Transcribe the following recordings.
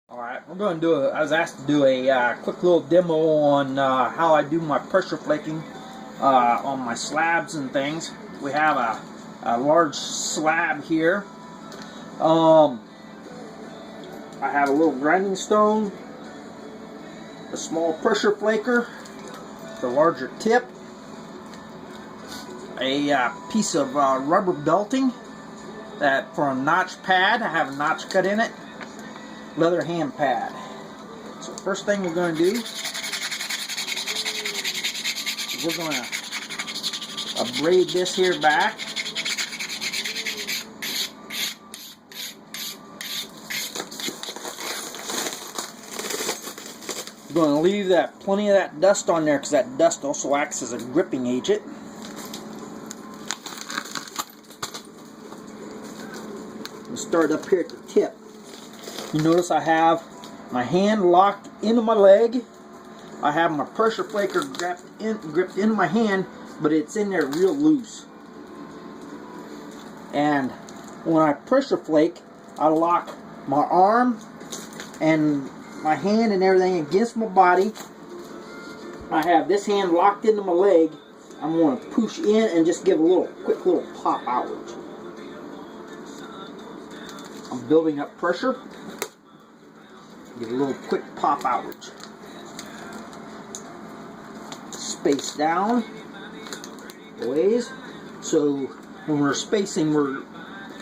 Alright, we're going to do I was asked to do a quick little demo on how I do my pressure flaking on my slabs and things. We have a large slab here. I have a little grinding stone, a small pressure flaker, the larger tip, a piece of rubber belting that for a notch pad. I have a notch cut in it. Leather hand pad. So first thing we're going to do is we're going to braid this here back. We're going to leave plenty of that dust on there because that dust also acts as a gripping agent. We'll start up here at the tip. You notice I have my hand locked into my leg. I have my pressure flaker gripped into my hand, but it's in there real loose. And when I pressure flake, I lock my arm and my hand and everything against my body. I have this hand locked into my leg. I'm going to push in and just give a quick little pop outwards. I'm building up pressure. Give a little quick pop outwards. Space down ways. So when we're spacing, we're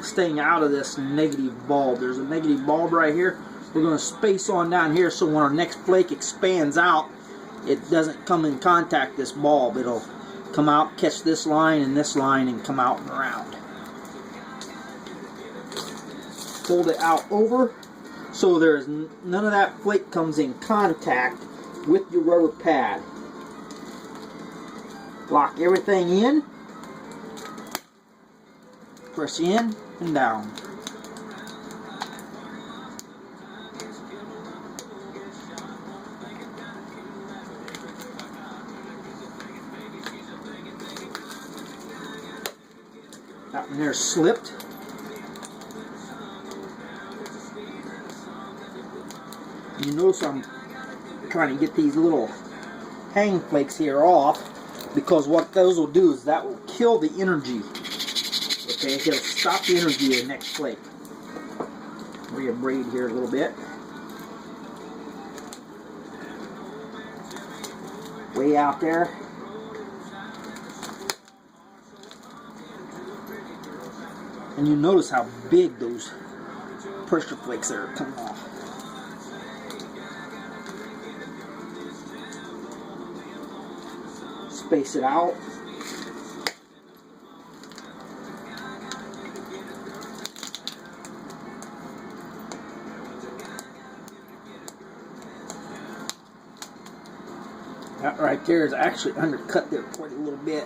staying out of this negative bulb. There's a negative bulb right here. We're going to space on down here so when our next flake expands out, it doesn't come in contact with this bulb. It'll come out, catch this line, and come out and around. Fold it out over. So there's none of that flake comes in contact with your rubber pad. Lock everything in. Press in and down. That one there slipped. You notice I'm trying to get these little hang flakes here off, because what those will do is that will kill the energy. Okay, it'll stop the energy of the next flake. Re-braid here a little bit. Way out there. And you notice how big those pressure flakes are coming off. Space it out. That right there is actually undercut there quite a little bit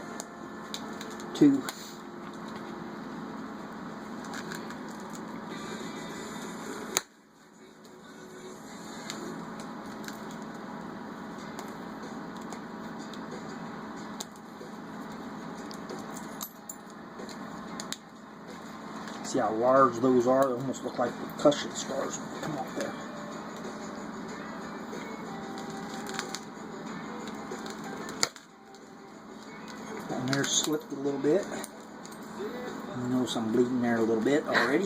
too. See how large those are? They almost look like percussion stars when they come off there. That one there slipped a little bit. You notice I'm bleeding there a little bit already.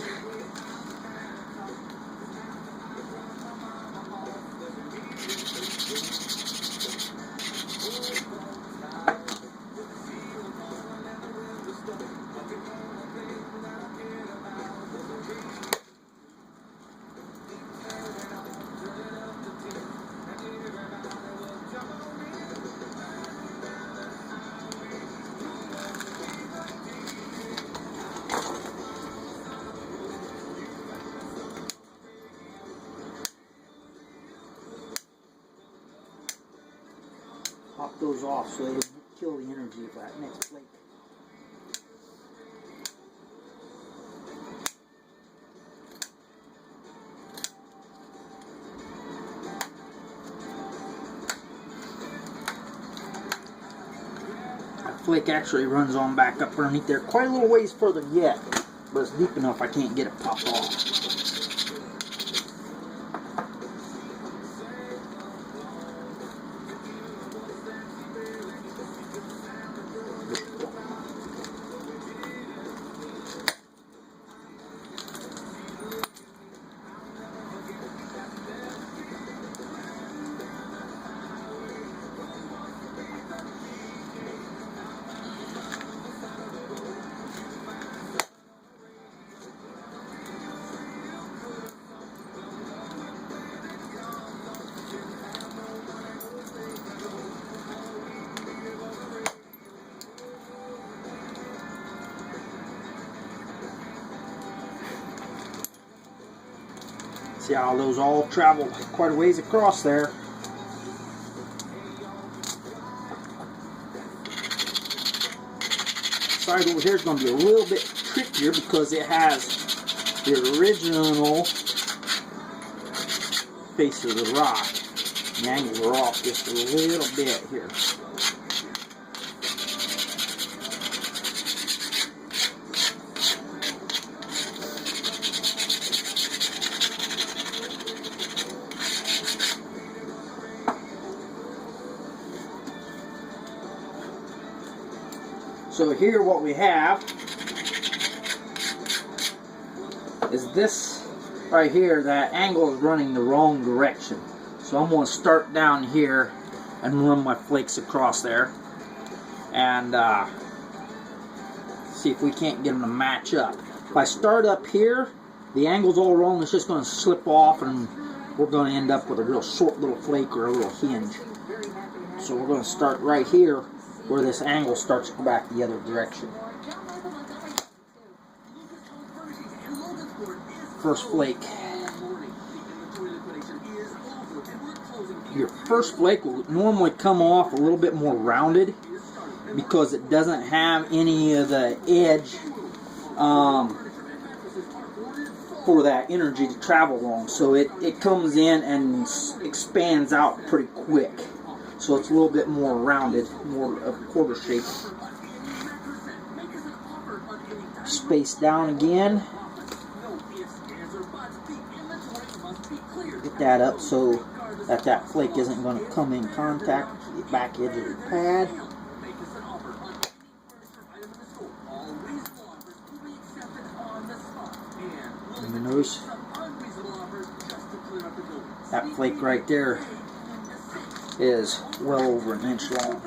Pop those off so it'll kill the energy of that next flake. That flake actually runs on back up underneath there quite a little ways further yet, but it's deep enough I can't get it popped off. See how those all travel quite a ways across there. Side over here is going to be a little bit trickier because it has the original face of the rock. The angles are off just a little bit here. So here what we have is this right here. That angle is running the wrong direction. So I'm going to start down here and run my flakes across there and see if we can't get them to match up. If I start up here, the angle's all wrong. It's just going to slip off and we're going to end up with a real short little flake or a little hinge. So we're going to start right here where this angle starts to go back the other direction. First flake. Your first flake will normally come off a little bit more rounded because it doesn't have any of the edge for that energy to travel along. So it comes in and expands out pretty quick. So it's a little bit more rounded, more of quarter shape. Space down again. Get that up so that flake isn't going to come in contact with the back edge of the pad. And you notice that flake right there is well over an inch long.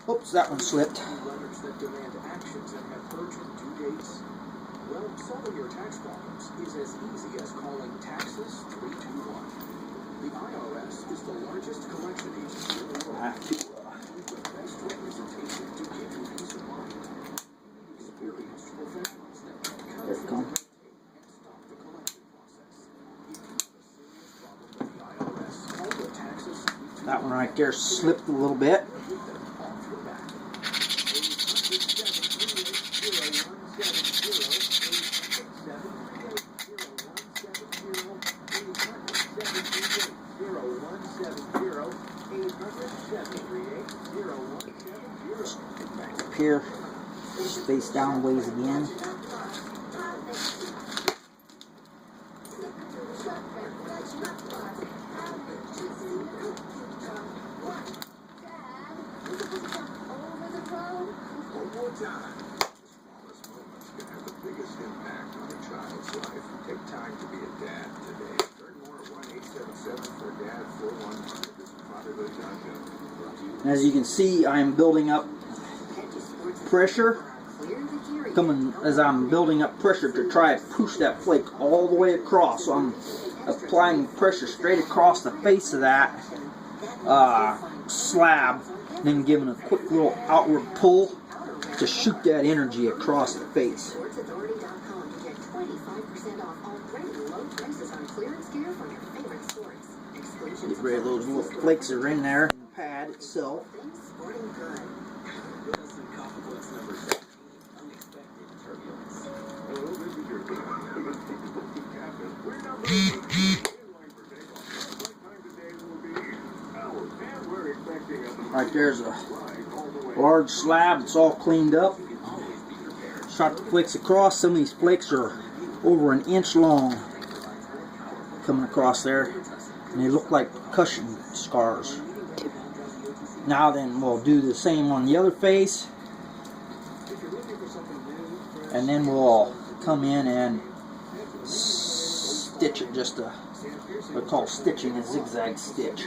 Oops, that one slipped. Well, solving your tax problems is as easy as calling Taxes 321. The IRS is the largest collection agency in the world. With the best representation to give you peace of mind. Experienced professionals that can There it comes. and stop the collection process. If you have a serious problem with the IRS, call the Taxes 321. That one right there slipped a little bit. Back up here, space down ways again. As you can see, I am building up pressure. As I'm building up pressure to try to push that flake all the way across. So I'm applying pressure straight across the face of that slab, then giving a quick little outward pull to shoot that energy across the face. Get rid of those little flakes that are in there in the pad itself. Right there's a large slab. It's all cleaned up. Shot the flakes across. Some of these flakes are over an inch long coming across there, and they look like percussion scars. Now then, we'll do the same on the other face, and then we'll come in and stitch it just a, we call stitching a zigzag stitch.